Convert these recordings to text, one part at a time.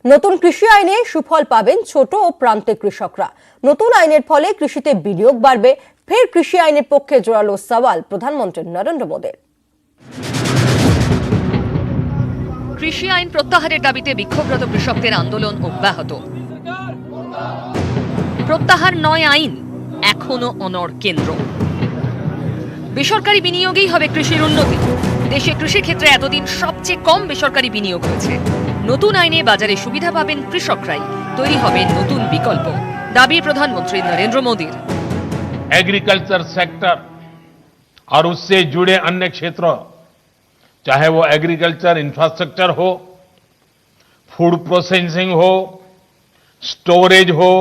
নতুন কৃষি আইনে সুফল পাবেন ছোট ও প্রান্তিক কৃষকরা। নতুন আইনের ফলে কৃষিতে বিনিয়োগ বাড়বে। ফের কৃষি আইনের পক্ষে জোরালো সওয়াল প্রধানমন্ত্রী নরেন্দ্র মোদীর। কৃষি আইন প্রত্যাহারের দাবিতে বিক্ষোভরত কৃষকদের আন্দোলন অব্যাহত। প্রত্যাহার নয় আইন, এখনো অনড় কেন্দ্র। বেসরকারি বিনিয়োগেই হবে কৃষির উন্নতি। দেশে কৃষি ক্ষেত্রে এতদিন সবচেয়ে কম বেসরকারি বিনিয়োগ হয়েছে। নতুন আইনে বাজারে সুবিধা পাবেন কৃষকরাই, তৈরি হবে নতুন বিকল্প। দাবি প্রধানমন্ত্রী নরেন্দ্র মোদীর। एग्रीकल्चर सेक्टर और उससे जुड़े अन्य क्षेत्रों, चाहे वो एग्रीकल्चर इंफ्रास्ट्रक्चर हो, फूड प्रोसेसिंग हो, स्टोरेज हो,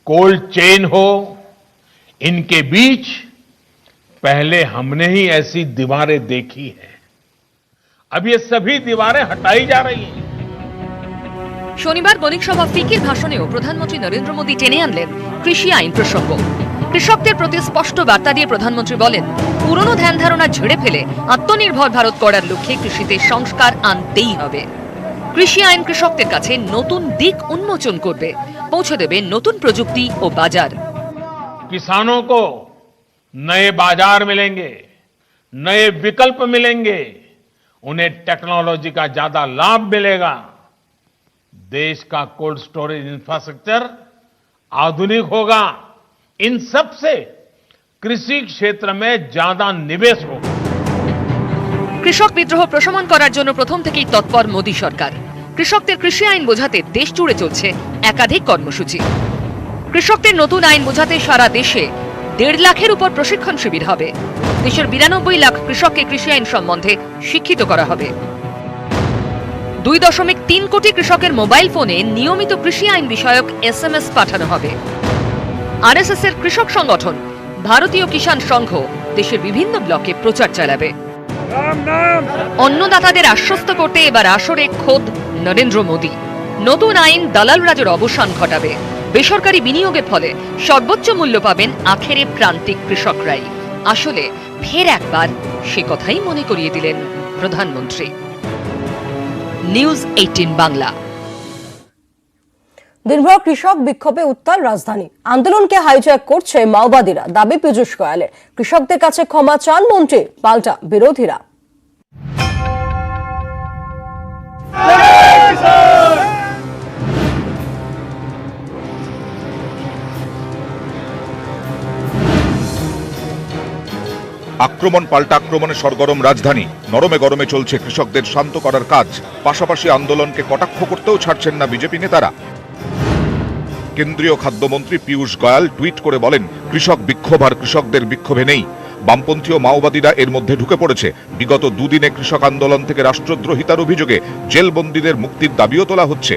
कोल्ड चेन हो, इनके बीच पहले हमने ही ऐसी दीवारें देखी हैं। अब ये सभी दीवारें हटाई जा रही हैं। শনিবার বণিক সভা ফিকির ভাষণেও প্রধানমন্ত্রী নরেন্দ্র মোদী টেনে আনলেন কৃষি আইন প্রসঙ্গ। কৃষকদের প্রতি স্পষ্ট বার্তা দিয়ে প্রধানমন্ত্রী বলেন, পুরনো ধ্যান ধারণা ঝেড়ে ফেলে আত্মনির্ভর ভারত করার লক্ষ্যে কৃষিতে সংস্কার আনতেই হবে। কৃষি আইন কৃষকদের কাছে নতুন দিক উন্মোচন করবে, পৌঁছে দেবে নতুন প্রযুক্তি ও বাজার। किसानों को नए बाजार मिलेंगे, नए विकल्प मिलेंगे, उन्हें टेक्नोलॉजी का ज्यादा लाभ मिलेगा। देश का कोल्ड स्टोरेज इंफ्रास्ट्रक्चर आधुनिक होगा। इन सब से कृषि क्षेत्र में ज्यादा निवेश होगा। কৃষক বিদ্রোহ প্রশমন করার জন্য প্রথম থেকেই তৎপর মোদী সরকার। কৃষকদের কৃষি আইন বোঝাতে দেশ জুড়ে চলছে একাধিক কর্মসূচি। কৃষকদের নতুন আইন বোঝাতে সারা দেশে 1.5 লাখের উপর প্রশিক্ষণ শিবির হবে। দেশের 92 লাখ কৃষককে কৃষি আইন সম্বন্ধে শিক্ষিত করা হবে। 2.3 কোটি কৃষকের মোবাইল ফোনে নিয়মিত কৃষি আইন বিষয়ক SMS পাঠানো হবে। RSS এর কৃষক সংগঠন ভারতীয় কিষাণ সংঘ দেশের বিভিন্ন ব্লকে প্রচার চালাবে। অন্নদাতাদের আশ্বস্ত করতে এবার আসরে খোদ নরেন্দ্র মোদী। নতুন আইন দালাল রাজের অবসান ঘটাবে। বেসরকারি বিনিয়োগের ফলে সর্বোচ্চ মূল্য পাবেন আখেরে প্রান্তিক কৃষকরাই। আসলে ফের একবার সে কথাই মনে করিয়ে দিলেন প্রধানমন্ত্রী। নিউজ 18 বাংলা। দিনভর কৃষক বিক্ষোভে উত্তাল রাজধানী। আন্দোলনকে হাইজ্যাক করছে মাওবাদীরা। দাবি পীযূষ গোয়েলের। কৃষকদের কাছে ক্ষমা চান মন্ত্রী, পাল্টা বিরোধীরা। আক্রমণ পাল্টা আক্রমণে সরগরম রাজধানী। নরমে গরমে চলছে কৃষকদের শান্ত করার কাজ। পাশাপাশি আন্দোলনকে কটাক্ষ করতেও ছাড়ছেন না বিজেপি নেতারা। কেন্দ্রীয় খাদ্যমন্ত্রী পীযূষ গোয়েল টুইট করে বলেন, কৃষক বিক্ষোভ আর কৃষকদের বিক্ষোভে নেই। বামপন্থী ও মাওবাদীরা এর মধ্যে ঢুকে পড়েছে। বিগত দুদিনে কৃষক আন্দোলন থেকে রাষ্ট্রদ্রোহিতার অভিযোগে জেলবন্দীদের মুক্তির দাবিও তোলা হচ্ছে।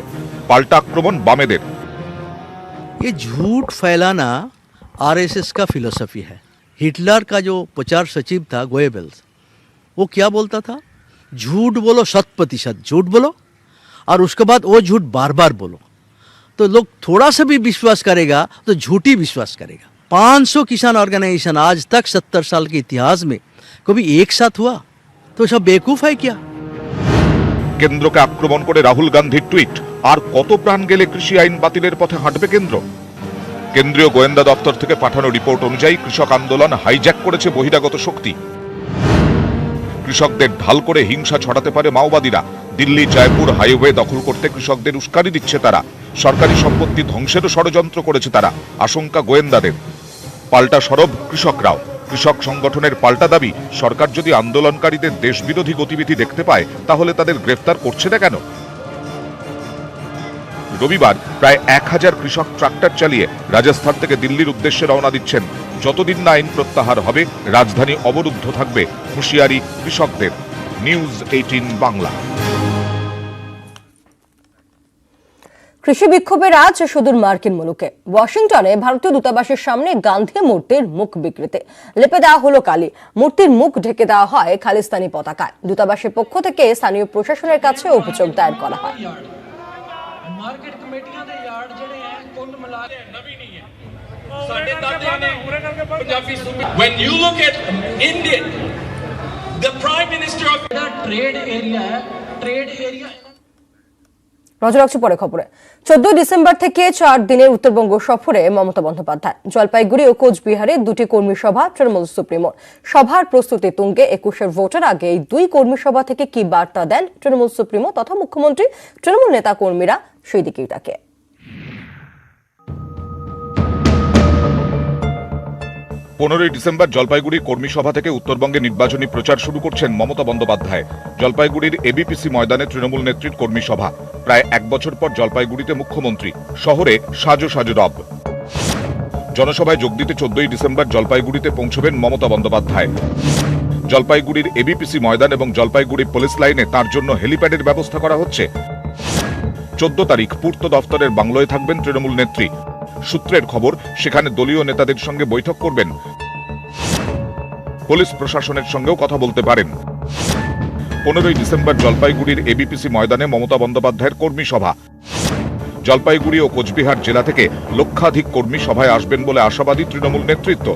পাল্টা আক্রমণ বামেদের। ये झूठ फैलाना आरएसएस का फिलॉसफी है। हिटलर का जो प्रचार सचिव था गोएबल्स, वो क्या बोलता था? झूठ बोलो, 100% झूठ बोलो, और उसके बाद वो झूठ बार बार बोलो, तो लोग थोड़ा सा भी विश्वास करेगा तो झूठी विश्वास करेगा। 500 किसान ऑर्गेनाइजेशन आज तक 70 साल के इतिहास में कभी एक साथ हुआ? तो सब बेवकूफ है क्या? কেন্দ্রকে আক্রমণ করে রাহুল গান্ধীর টুইট। আর কত প্রাণ গেলে কৃষি আইন বাতিলের পথে হাঁটবে কেন্দ্র? কেন্দ্রীয় গোয়েন্দা দপ্তর থেকে পাঠানো রিপোর্ট অনুযায়ী কৃষক আন্দোলন হাইজ্যাক করেছে বহিরাগত শক্তি। কৃষকদের ঢাল করে হিংসা ছড়াতে পারে মাওবাদীরা। দিল্লি জয়পুর হাইওয়ে দখল করতে কৃষকদের উস্কানি দিচ্ছে তারা। সরকারি সম্পত্তি ধ্বংসেরও ষড়যন্ত্র করেছে তারা, আশঙ্কা গোয়েন্দাদের। পাল্টা সরব কৃষকরাও। কৃষক সংগঠনের পাল্টা দাবি, সরকার যদি আন্দোলনকারীদের দেশবিরোধী গতিবিধি দেখতে পায় তাহলে তাদের গ্রেফতার করছে না কেন? রবিবার প্রায় 1000 কৃষক ট্রাক্টর চালিয়ে রাজস্থান থেকে দিল্লির উদ্দেশ্যে রওনা দিচ্ছেন। যতদিন না আইন প্রত্যাহার হবে রাজধানী অবরুদ্ধ থাকবে, হুঁশিয়ারি কৃষকদের। নিউজ 18 বাংলা। কৃষি বিক্ষোভের আজ সুদূর মার্কিন মুলুকে। ওয়াশিংটনে ভারতীয় দূতাবাসের সামনে গান্ধী মূর্তির মুখ বিকৃতি। লেপে দেওয়া হলো কালি। মূর্তির মুখ ঢেকে দেওয়া হয় খালিস্তানি পতাকায়। দূতাবাসের পক্ষ থেকে স্থানীয় প্রশাসনের কাছে অভিযোগ দায়ের করা হয়। ਮਾਰਕੀਟ ਕਮੇਟੀਆਂ ਦੇ ਯਾਰਡ ਜਿਹੜੇ ਐ ਕੁੱਲ ਮਿਲਾ ਕੇ ਨਵੀਂ ਨਹੀਂ ਹੈ ਸਾਡੇ ਦਾਦਿਆਂ ਨੇ ਪੰਜਾਬੀ ਸੂਬੇ when you look at India the prime minister of the trade area নজর রাখছি পরে খবরে। 14 ডিসেম্বর থেকে 4 দিনের উত্তরবঙ্গ সফরে মমতা বন্দ্যোপাধ্যায়। জলপাইগুড়ি ও কোচবিহারে দুটি কর্মী সভা তৃণমূল সুপ্রিমোর। সভার প্রস্তুতি তুঙ্গে। 21-এর ভোটের আগে এই দুই কর্মী সভা থেকে কি বার্তা দেন তৃণমূল সুপ্রিমো তথা মুখ্যমন্ত্রী, তৃণমূল নেতা কর্মীরা সেই দিকেই তাকে। 15 ডিসেম্বর জলপাইগুড়ি কর্মী সভা থেকে উত্তরবঙ্গে নির্বাচনী প্রচার শুরু করছেন মমতা বন্দ্যোপাধ্যায়। জলপাইগুড়ির এবিপিসি ময়দানে তৃণমূল নেত্রীর কর্মী সভা। প্রায় 1 বছর পর জলপাইগুড়িতে মুখ্যমন্ত্রী। শহরে সাজো সাজো রব। জনসভায় যোগ দিতে 14 ডিসেম্বর জলপাইগুড়িতে পৌঁছবেন মমতা বন্দ্যোপাধ্যায়। জলপাইগুড়ির এবিপিসি ময়দান এবং জলপাইগুড়ি পুলিশ লাইনে তার জন্য হেলিপ্যাডের ব্যবস্থা করা হচ্ছে। 14 তারিখ পূর্ত দফতরের বাংলোয় থাকবেন তৃণমূল নেত্রী। সূত্রের খবর, সেখানে দলীয় নেতাদের সঙ্গে বৈঠক করবেন। পুলিশ প্রশাসনের সঙ্গেও কথা বলতে পারেন। 15 ডিসেম্বর জলপাইগুড়ির এবিপিসি ময়দানে মমতা বন্দ্যোপাধ্যায়ের কর্মী সভা। জলপাইগুড়ি ও কোচবিহার জেলা থেকে লক্ষাধিক কর্মী সভায় আসবেন বলে আশাবাদী তৃণমূল নেতৃত্ব।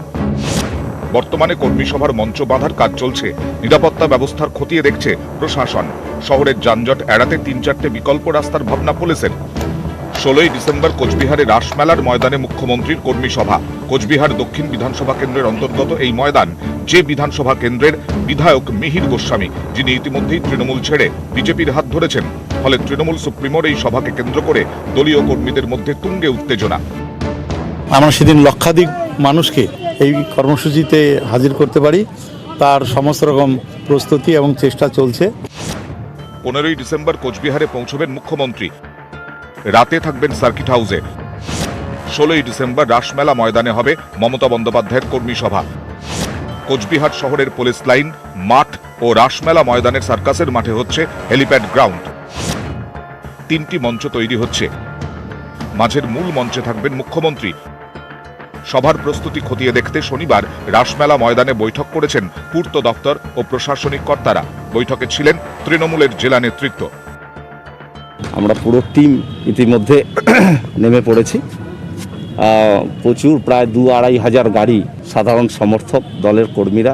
বর্তমানে কর্মী সভার মঞ্চ বাঁধার কাজ চলছে। নিরাপত্তা ব্যবস্থার খতিয়ে দেখছে প্রশাসন। শহরের যানজট এড়াতে 3-4টে বিকল্প রাস্তার ভাবনা পুলিশের। 16 ডিসেম্বর কোচবিহারে রাসমেলার ময়দানে মুখ্যমন্ত্রীর কর্মী সভা। কোচবিহার দক্ষিণ বিধানসভা কেন্দ্রের অন্তর্গত এই ময়দান, যে বিধানসভা কেন্দ্রের বিধায়ক মিহির গোস্বামী, যিনি ইতিমধ্যেই তৃণমূল ছেড়ে বিজেপির হাত ধরেছেন। ফলে তৃণমূল সুপ্রিমোর এই সভাকে কেন্দ্র করে দলীয় কর্মীদের মধ্যে তুঙ্গে উত্তেজনা। আমরা সেদিন লক্ষাধিক মানুষকে এই কর্মসূচিতে হাজির করতে পারি, তার সমস্ত রকম প্রস্তুতি এবং চেষ্টা চলছে। 15 ডিসেম্বর কোচবিহারে পৌঁছবেন মুখ্যমন্ত্রী। রাতে থাকবেন সার্কিট হাউসে। 16 ডিসেম্বর রাসমেলা ময়দানে হবে মমতা বন্দ্যোপাধ্যায়ের কর্মী সভা। কোচবিহার শহরের পুলিশ লাইন, মাঠ ও রাসমেলা ময়দানের সার্কাসের মাঠে হচ্ছে হেলিপ্যাড গ্রাউন্ড। 3টি মঞ্চ তৈরি হচ্ছে। মাঝের মূল মঞ্চে থাকবেন মুখ্যমন্ত্রী। সভার প্রস্তুতি খতিয়ে দেখতে শনিবার রাসমেলা ময়দানে বৈঠক করেছেন পূর্ত দফতর ও প্রশাসনিক কর্তারা। বৈঠকে ছিলেন তৃণমূলের জেলা নেতৃত্ব। আমরা পুরো টিম ইতিমধ্যে নেমে পড়েছি। প্রচুর, প্রায় 2-2.5 হাজার গাড়ি সাধারণ সমর্থক দলের কর্মীরা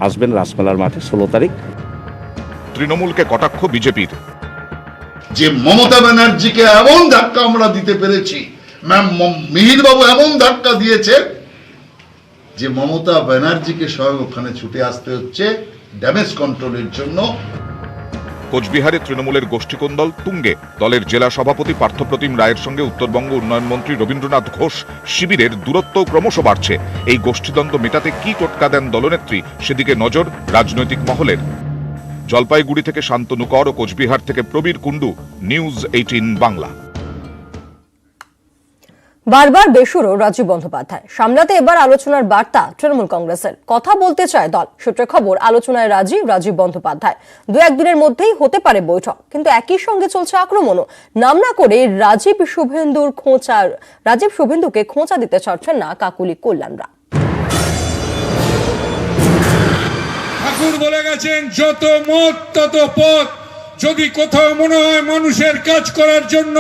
আসবেন রাসমেলার মাঠে 16 তারিখ। তৃণমূলকে কটাক্ষ বিজেপির। যে মমতা ব্যানার্জিকে এমন ধাক্কা আমরা দিতে পেরেছি, মিহির বাবু এমন ধাক্কা দিয়েছে যে মমতা ব্যানার্জিকে স্বয়ং ওখানে ছুটে আসতে হচ্ছে ড্যামেজ কন্ট্রোলের জন্য। কোচবিহারে তৃণমূলের গোষ্ঠীকোন্দল তুঙ্গে। দলের জেলা সভাপতি পার্থপ্রতিম রায়ের সঙ্গে উত্তরবঙ্গ উন্নয়ন মন্ত্রী রবীন্দ্রনাথ ঘোষ শিবিরের দূরত্ব ক্রমশ বাড়ছে। এই গোষ্ঠীদ্বন্দ্ব মেটাতে কি টোটকা দেন দলনেত্রী, সেদিকে নজর রাজনৈতিক মহলের। জলপাইগুড়ি থেকে শান্তনু কর ও কোচবিহার থেকে প্রবীর কুণ্ডু, নিউজ 18 বাংলা। বারবার বেসুরো রাজীব বন্দ্যোপাধ্যায়। সামলাতে এবার আলোচনার বার্তা তৃণমূল কংগ্রেসের। কথা বলতে চায় দল। সূত্রে খবর, আলোচনায় রাজীব বন্দ্যোপাধ্যায়। 2-1 দিনের মধ্যেই হতে পারে বৈঠক। কিন্তু একই সঙ্গে চলছে আক্রমণও। নাম না করে রাজীব শুভেন্দুকে খোঁচা দিতে চাচ্ছেন না কাকুলি কল্যাণরা। ঠাকুর বলে গেছেন, যত মত তত পথ। যদি কোথাও মনে হয় মানুষের কাজ করার জন্য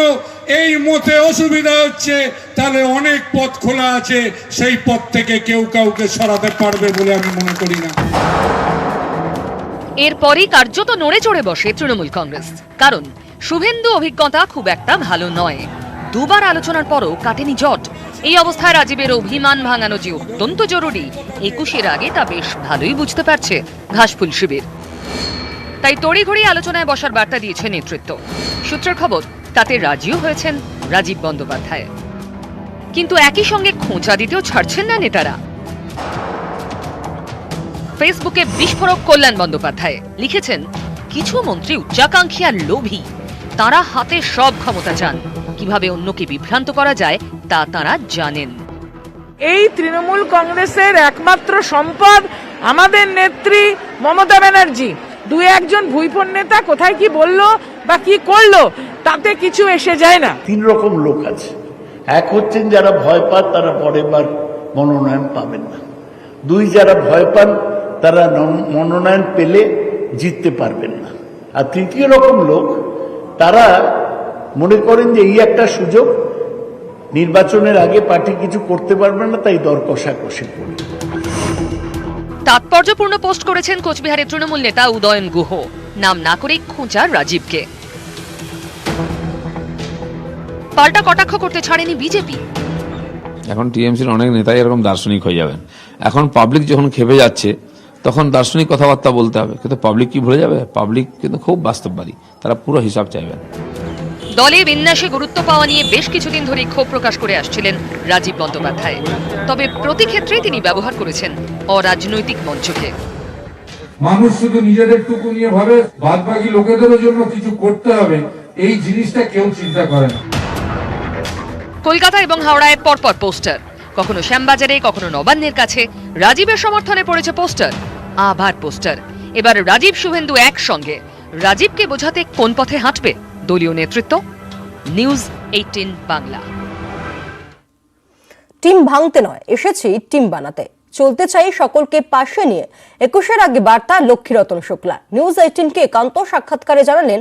এই মতে অসুবিধা হচ্ছে, তাহলে অনেক পথ খোলা আছে। সেই পথ থেকে কেউ কাউকে সরাতে পারবে বলে আমি মনে করি না। এরপরই কার্যত নড়ে চড়ে বসে তৃণমূল কংগ্রেস। কারণ শুভেন্দু অভিজ্ঞতা খুব একটা ভালো নয়। 2বার আলোচনার পরও কাটেনি জট। এই অবস্থায় রাজীবের অভিমান ভাঙানো যে অত্যন্ত জরুরি, 21-এর আগে তা বেশ ভালোই বুঝতে পারছে ঘাসফুল শিবির। তাই তড়িঘড়ি আলোচনায় বসার বার্তা দিয়েছে নেতৃত্ব। সূত্রের খবর, তাতে রাজিও হয়েছেন রাজীব বন্দ্যোপাধ্যায়। কিন্তু একই সঙ্গে খোঁচা দিতেও ছাড়ছেন না নেতারা। ফেসবুকে বিস্ফোরক কল্যাণ বন্দ্যোপাধ্যায় লিখেছেন, কিছু মন্ত্রী উচ্চাকাঙ্ক্ষী আর লোভী। তারা হাতে সব ক্ষমতা চান। কিভাবে অন্যকে বিভ্রান্ত করা যায় তা তারা জানেন। এই তৃণমূল কংগ্রেসের একমাত্র সম্পদ আমাদের নেত্রী মমতা ব্যানার্জি। 2-1 জন ভুইফোন নেতা কোথায় কি বললো বা কি করলো তাতে কিছু এসে যায় না। 3 রকম লোক আছে। এক হচ্ছেন যারা ভয় পান, তারা পরের বার মনোনয়ন পাবেন না। 2, যারা ভয় পান তারা মনোনয়ন পেলে জিততে পারবেন না। আর 3য় রকম লোক, তারা মনে করেন যে এই একটা সুযোগ, নির্বাচনের আগে পার্টি কিছু করতে পারবে না, তাই দর কষাকষি করবে। তাৎপর্যপূর্ণ পোস্ট করেছেন কোচবিহারের তৃণমূল নেতা উদয়ন গুহ। নাম না করে খোঁচা রাজীবকে। পাল্টা কটাক্ষ করতে ছাড়েনি বিজেপি। এখন টিএমসির অনেক নেতাই এরকম দার্শনিক হয়ে যাবেন। এখন পাবলিক যখন খেপে যাচ্ছে তখন দার্শনিক কথাবার্তা বলতে হবে, কিন্তু পাবলিক কি ভুলে যাবে? পাবলিক কিন্তু খুব বাস্তববাদী, তারা পুরো হিসাব চাইবেন। দলে বিন্যাসে গুরুত্ব পাওয়া নিয়ে বেশ কিছুদিন ধরে ক্ষোভ প্রকাশ করে আসছিলেন রাজীব বন্দ্যোপাধ্যায়। তবে প্রতি ক্ষেত্রেই তিনি ব্যবহার করেছেন অরাজনৈতিক মঞ্চকে। মানুষ শুধু নিজেদের টুকু নিয়ে ভাবে, বাদ বাকি লোকেদেরও জন্য কিছু করতে হবে, এই জিনিসটা কেউ চিন্তা করে না। কলকাতা এবং হাওড়ায় পরপর পোস্টার, কখনো শ্যামবাজারে কখনো নবান্নের কাছে রাজীবের সমর্থনে পড়েছে পোস্টার, আবার পোস্টার। এবার রাজীব শুভেন্দু একসঙ্গে। রাজীবকে বোঝাতে কোন পথে হাঁটবে দলীয় নেতৃত্ব? নিউজ 18 বাংলা। টিম ভাঙতে নয়, এসেছি টিম বানাতে। চলতে চাই সকলকে পাশে নিয়ে। 21-এর আগে বার্তা লক্ষ্মীরতন শুক্লা। নিউজ 18-কে একান্ত সাক্ষাৎকারে জানালেন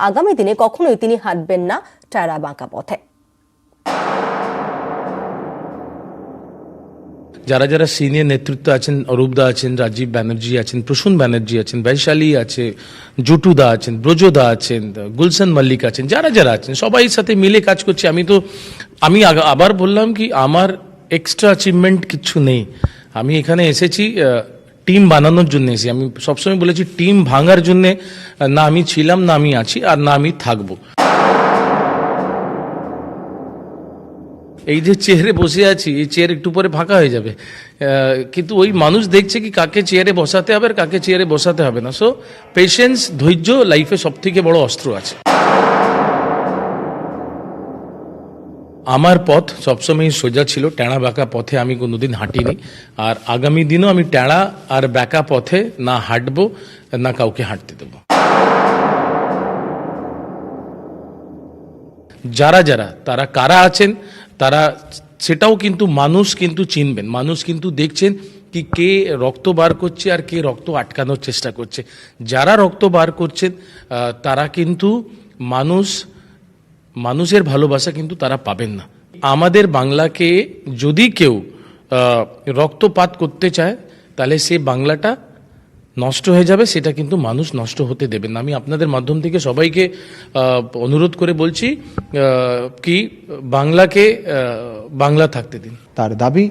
আগামী দিনে কখনোই তিনি হাঁটবেন না টায়রা বাঁকা পথে। যারা যারা সিনিয়র নেতৃত্ব আছেন, অরূপদা আছেন, রাজীব ব্যানার্জি আছেন, প্রসূন ব্যানার্জি আছেন, বৈশালী আছে, জুটুদা আছেন, ব্রজদা আছেন, গুলশান মল্লিক আছেন, যারা যারা আছেন সবাই সাথে মিলে কাজ করছি। আমি আবার বললাম কি আমার এক্সট্রা অ্যাচিভমেন্ট কিছু নেই। আমি এখানে এসেছি টিম বানানোর জন্য এসেছি। আমি সবসময় বলেছি টিম ভাঙার জন্যে না আমি ছিলাম, না আমি আছি, আর না আমি থাকবো। এই যে চেয়ারে বসে আছি, এই চেয়ার একটু পরে ফাঁকা হয়ে যাবে, কিন্তু ওই মানুষ দেখছে কি কাকে চেয়ারে বসাতে হবে আর কাকে চেয়ারে বসাতে হবে না। সো পেশেন্স, ধৈর্য লাইফে সব থেকে বড় অস্ত্র আছে। আমার পথ সবসময় সোজা ছিল, ট্যাড়া বাঁকা পথে আমি কোনোদিন হাঁটিনি, আর আগামী দিনও আমি ট্যাড়া আর বাঁকা পথে না হাঁটবো, না কাউকে হাঁটতে দেবো। যারা যারা তারা কারা আছেন তারা সেটাও কিন্তু মানুষ কিন্তু চিনবেন। মানুষ কিন্তু দেখছেন কি কে রক্ত বার করছে আর কে রক্ত আটকানোর চেষ্টা করছে। যারা রক্ত বার করছেন তারা কিন্তু মানুষের ভালোবাসা কিন্তু তারা পাবেন না। আমাদের বাংলাকে যদি কেউ রক্তপাত করতে চায় তাহলে সে বাংলাটা নষ্ট হয়ে যাবে, সেটা কিন্তু মানুষ নষ্ট হতে দেবেন না। আমি আপনাদের মাধ্যম থেকে সবাইকে অনুরোধ করে বলছি কি বাংলাকে বাংলা থাকতে দিন। তার দাবি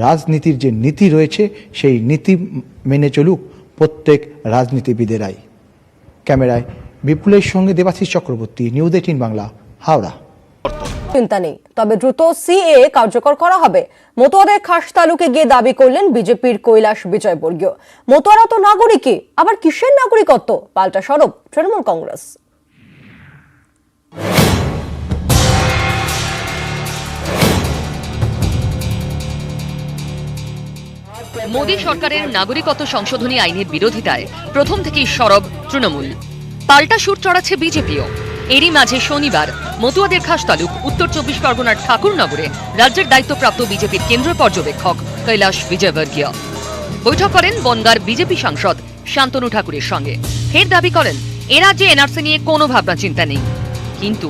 রাজনীতির যে নীতি রয়েছে সেই নীতি মেনে চলুক প্রত্যেক রাজনীতিবিদেরাই। ক্যামেরায় বিপুলের সঙ্গে দেবাশিস চক্রবর্তী, নিউজ 18 বাংলা, হাওড়া। চিন্তা নেই, তবে দ্রুত সিএএ কার্যকর করা হবে। মতুয়াদের খাস তালুকে গিয়ে দাবি করলেন বিজেপির কৈলাস বিজয়বর্গীয়। মতুয়ারা তো নাগরিকই, আবার কিসের নাগরিকত্ব? পাল্টা সরব তৃণমূল কংগ্রেস। মোদী সরকারের নাগরিকত্ব সংশোধনী আইনের বিরোধিতায় প্রথম থেকেই সরব তৃণমূল। পাল্টা সুর চড়াচ্ছে বিজেপিও। এরই মাঝে শনিবার মতুয়াদের খাস তালুক উত্তর 24 পরগনার ঠাকুরনগরে রাজ্যের দায়িত্বপ্রাপ্ত বিজেপির কেন্দ্রীয় পর্যবেক্ষক কৈলাস বিজয়বর্গীয় বৈঠক করেন বনগাঁর বিজেপি সাংসদ শান্তনু ঠাকুরের সঙ্গে। ফের দাবি করেন এ রাজ্যে এনআরসি নিয়ে কোনো ভাবনা চিন্তা নেই, কিন্তু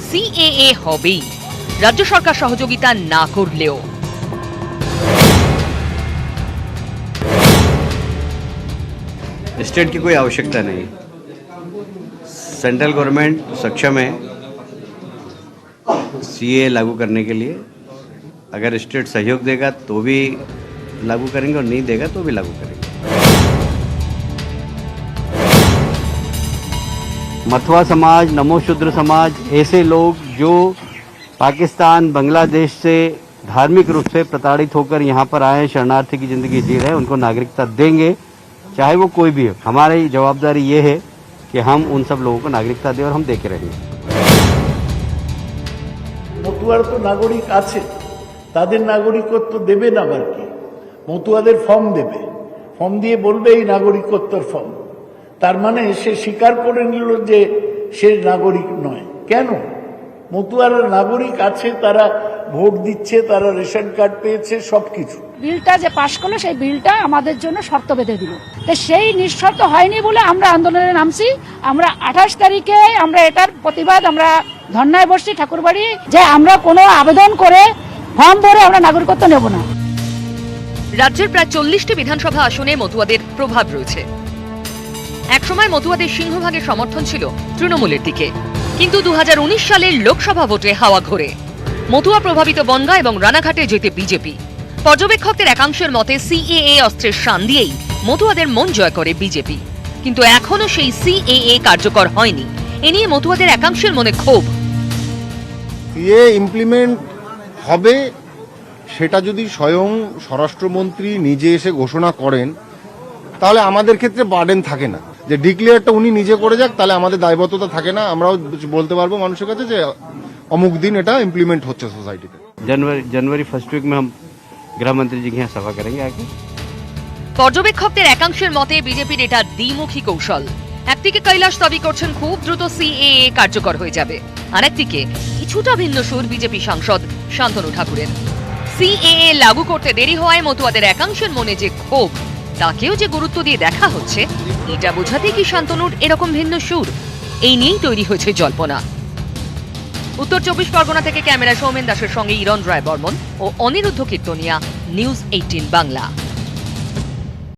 সিএএ হবেই, রাজ্য সরকার সহযোগিতা না করলেও। स्टेट की कोई आवश्यकता नहीं। सेंट्रल गवर्नमेंट सक्षम है सीए लागू करने के लिए। अगर स्टेट सहयोग देगा तो भी लागू करेंगे और नहीं देगा तो भी लागू करेंगे। मथुआ समाज, नमो शूद्र समाज, ऐसे लोग जो पाकिस्तान, बांग्लादेश से धार्मिक रूप से प्रताड़ित होकर यहाँ पर आए, शरणार्थी की जिंदगी जी रहे हैं, उनको नागरिकता देंगे, चाहे वो कोई भी हो। हमारी जवाबदारी ये है कि हम उन सब लोगों को नागरिकता दें और हम देके रहेंगे। মতুয়ার তো নাগরিক আছে, তাদের নাগরিকত্ব দেবে না, আবার কি মতুয়াদের ফর্ম দেবে, ফর্ম দিয়ে বলবে এই নাগরিকত্বের ফর্ম। তার মানে সে স্বীকার করে নিল যে সে নাগরিক নয়। কেন? মতুয়ারা নাগরিক আছে, তারা ভোট দিচ্ছে, তারা রেশন কার্ড পেয়েছে, সবকিছু। বিলটা যে পাশ করলো সেই বিলটা আমাদের জন্য শর্ত বেঁধে দিল, তো সেই নিঃশর্ত হয়নি বলে আমরা আন্দোলনে নামছি। আমরা 28 তারিখে আমরা এটার প্রতিবাদ, আমরা ধর্নায় বসছি ঠাকুরবাড়ি, যে আমরা কোনো আবেদন করে ফর্ম ভরে আমরা নাগরিকত্ব নেব না। রাজ্যের প্রায় 40টি বিধানসভা আসনে মতুয়াদের প্রভাব রয়েছে। একসময় মতুয়াদের সিংহভাগের সমর্থন ছিল তৃণমূলের দিকে, কিন্তু 2019 সালের লোকসভা ভোটে হাওয়া ঘোরে। মতুয়া প্রভাবিত বনগাঁ এবং রানাঘাটে জেতে বিজেপি। পর্যবেক্ষকদের একাংশের মতে সিএএ অস্ত্রের শান দিয়েই মতুয়াদের মন জয় করে বিজেপি। কিন্তু এখনো সেই সিএএ কার্যকর হয়নি। এ নিয়ে মতুয়াদের একাংশের মনে ক্ষোভ। সিএ ইমপ্লিমেন্ট হবে সেটা যদি স্বয়ং স্বরাষ্ট্রমন্ত্রী নিজে এসে ঘোষণা করেন তাহলে আমাদের ক্ষেত্রে বার্ডেন থাকে না। যে ডিক্লেয়ারটা উনি নিজে করে যাক তাহলে আমাদের দায়বদ্ধতা থাকে না, আমরাও বলতে পারবো মানুষের কাছে যে অমুক দিন এটা ইমপ্লিমেন্ট হচ্ছে সোসাইটিতে। जनवरी फर्स्ट वीक में हम गृह मंत्री जी के यहाँ सभा करेंगे आगे। পর্যবেক্ষকদের একাংশের মতে বিজেপির এটা দ্বিমুখী কৌশল। একদিকে কৈলাস দাবি করছেন খুব দ্রুত সিএএ কার্যকর হয়ে যাবে, আর একদিকে কিছুটা ভিন্ন সুর বিজেপি সাংসদ শান্তনু ঠাকুরের। সিএএ লাগু করতে দেরি হওয়ায় মতুয়াদের একাংশের মনে যে ক্ষোভ, তাকেও যে গুরুত্ব দিয়ে দেখা হচ্ছে, এটা বোঝাতে কি শান্তনুর এরকম ভিন্ন সুর? এই নিয়েই তৈরি হয়েছে জল্পনা। উত্তর 24 পরগনা থেকে ক্যামেরা সৌমেন দাসের সঙ্গে ইরণ রায় বর্মন ও অনিরুদ্ধ কীর্তনিয়া, নিউজ 18 বাংলা।